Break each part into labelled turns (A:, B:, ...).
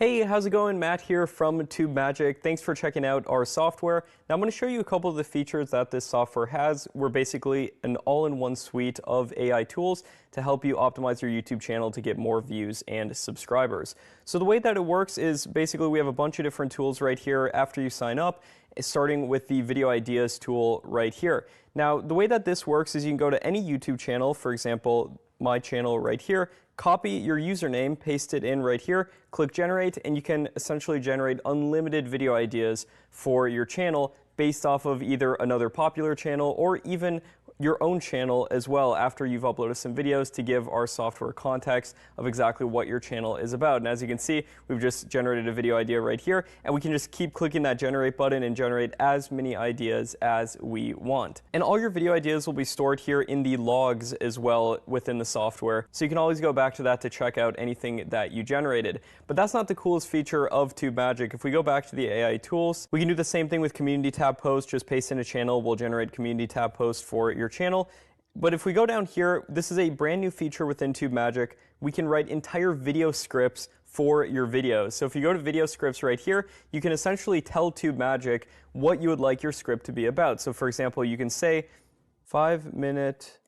A: Hey, how's it going? Matt here from TubeMagic. Thanks for checking out our software. Now I'm going to show you a couple of the features that this software has. We're basically an all-in-one suite of AI tools to help you optimize your YouTube channel to get more views and subscribers. So the way that it works is basically we have a bunch of different tools right here after you sign up, starting with the video ideas tool right here. Now the way that this works is you can go to any YouTube channel, for example, my channel right here, copy your username, paste it in right here, click generate, and you can essentially generate unlimited video ideas for your channel based off of either another popular channel or even your own channel as well after you've uploaded some videos to give our software context of exactly what your channel is about. And as you can see, we've just generated a video idea right here, and we can just keep clicking that generate button and generate as many ideas as we want. And all your video ideas will be stored here in the logs as well within the software, so you can always go back to that to check out anything that you generated. But that's not the coolest feature of TubeMagic. If we go back to the AI tools, we can do the same thing with community tab posts. Just paste in a channel, we'll generate community tab posts for your channel. But if we go down here, this is a brand new feature within TubeMagic. We can write entire video scripts for your videos. So if you go to video scripts right here, you can essentially tell TubeMagic what you would like your script to be about. So for example, you can say 5-minute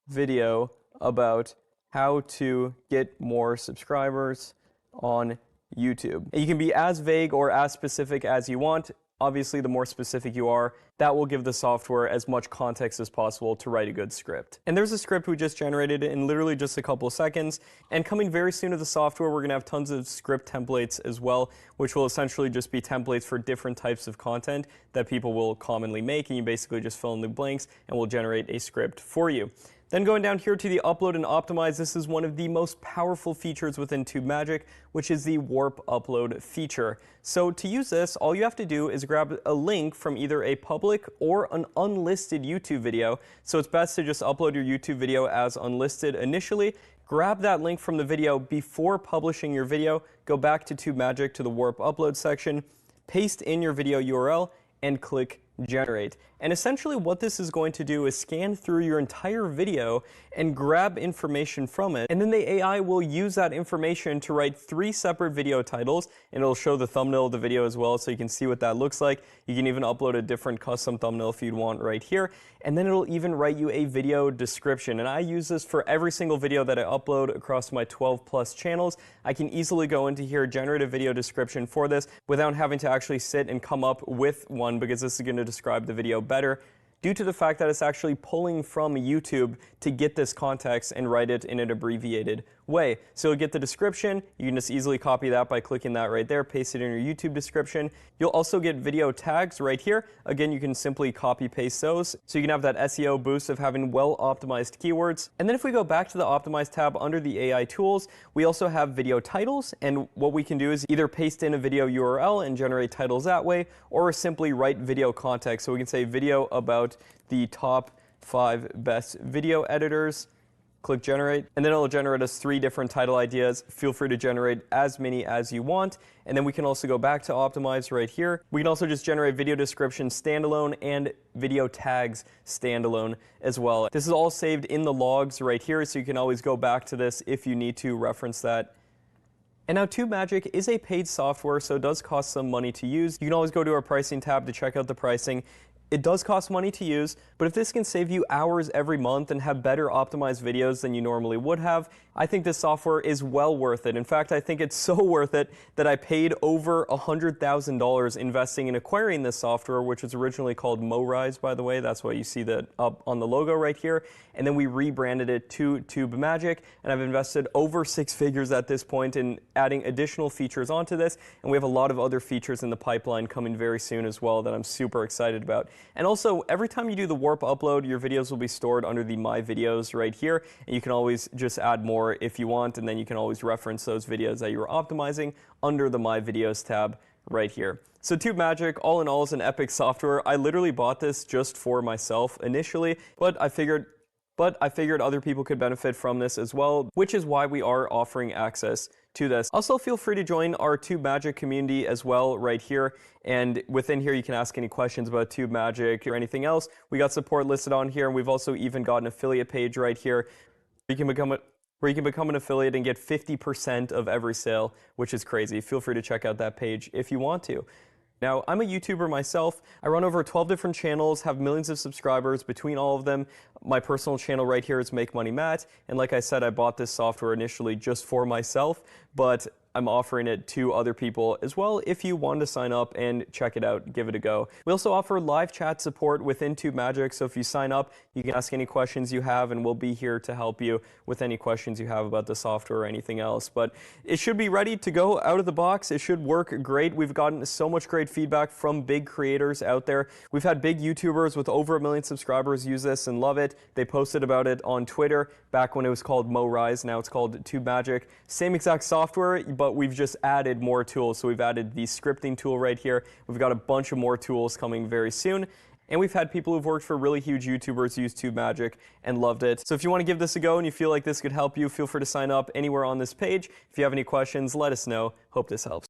A: video about how to get more subscribers on YouTube. And you can be as vague or as specific as you want. Obviously, the more specific you are, that will give the software as much context as possible to write a good script. And there's a script we just generated in literally just a couple of seconds. And coming very soon to the software, we're going to have tons of script templates as well, which will essentially just be templates for different types of content that people will commonly make. And you basically just fill in the blanks and we'll generate a script for you. Then going down here to the upload and optimize, this is one of the most powerful features within TubeMagic, which is the warp upload feature. So to use this, all you have to do is grab a link from either a public or an unlisted YouTube video. So it's best to just upload your YouTube video as unlisted initially. Grab that link from the video before publishing your video, go back to TubeMagic to the warp upload section, paste in your video URL, and click generate. And essentially what this is going to do is scan through your entire video and grab information from it. And then the AI will use that information to write 3 separate video titles, and it'll show the thumbnail of the video as well so you can see what that looks like. You can even upload a different custom thumbnail if you'd want right here. And then it'll even write you a video description. And I use this for every single video that I upload across my 12+ channels. I can easily go into here, generate a video description for this without having to actually sit and come up with one, because this is going to describe the video better due to the fact that it's actually pulling from YouTube to get this context and write it in an abbreviated way. So you'll get the description. You can just easily copy that by clicking that right there, paste it in your YouTube description. You'll also get video tags right here. Again, you can simply copy paste those. So you can have that SEO boost of having well optimized keywords. And then if we go back to the optimize tab under the AI tools, we also have video titles. And what we can do is either paste in a video URL and generate titles that way, or simply write video context. So we can say video about the top 5 best video editors. Click generate, and then it'll generate us 3 different title ideas. Feel free to generate as many as you want. And then we can also go back to optimize right here. We can also just generate video description standalone and video tags standalone as well. This is all saved in the logs right here, so you can always go back to this if you need to reference that. And now TubeMagic is a paid software, so it does cost some money to use. You can always go to our pricing tab to check out the pricing. It does cost money to use, but if this can save you hours every month and have better optimized videos than you normally would have, I think this software is well worth it. In fact, I think it's so worth it that I paid over $100,000 investing in acquiring this software, which was originally called MoRise, by the way. That's why you see that up on the logo right here. And then we rebranded it to TubeMagic, and I've invested over 6 figures at this point in adding additional features onto this, and we have a lot of other features in the pipeline coming very soon as well that I'm super excited about. And also, every time you do the warp upload, your videos will be stored under the My Videos right here, and you can always just add more if you want, and then you can always reference those videos that you were optimizing under the My Videos tab right here. So TubeMagic, all in all, is an epic software. I literally bought this just for myself initially, but I figured other people could benefit from this as well, which is why we are offering access to this. Also, feel free to join our TubeMagic community as well right here. And within here, you can ask any questions about TubeMagic or anything else. We got support listed on here, and we've also even got an affiliate page right here. You can become a where you can become an affiliate and get 50% of every sale, which is crazy. Feel free to check out that page if you want to. Now, I'm a YouTuber myself. I run over 12 different channels, have millions of subscribers between all of them. My personal channel right here is Make Money Matt, and like I said, I bought this software initially just for myself, but I'm offering it to other people as well if you want to sign up and check it out, give it a go. We also offer live chat support within TubeMagic, so if you sign up, you can ask any questions you have, and we'll be here to help you with any questions you have about the software or anything else. But it should be ready to go out of the box. It should work great. We've gotten so much great feedback from big creators out there. We've had big YouTubers with over 1 million subscribers use this and love it. They posted about it on Twitter back when it was called MoRise. Now it's called TubeMagic. Same exact software, but we've just added more tools. So we've added the scripting tool right here. We've got a bunch of more tools coming very soon. And we've had people who've worked for really huge YouTubers use TubeMagic and loved it. So if you want to give this a go and you feel like this could help you, feel free to sign up anywhere on this page. If you have any questions, let us know. Hope this helps.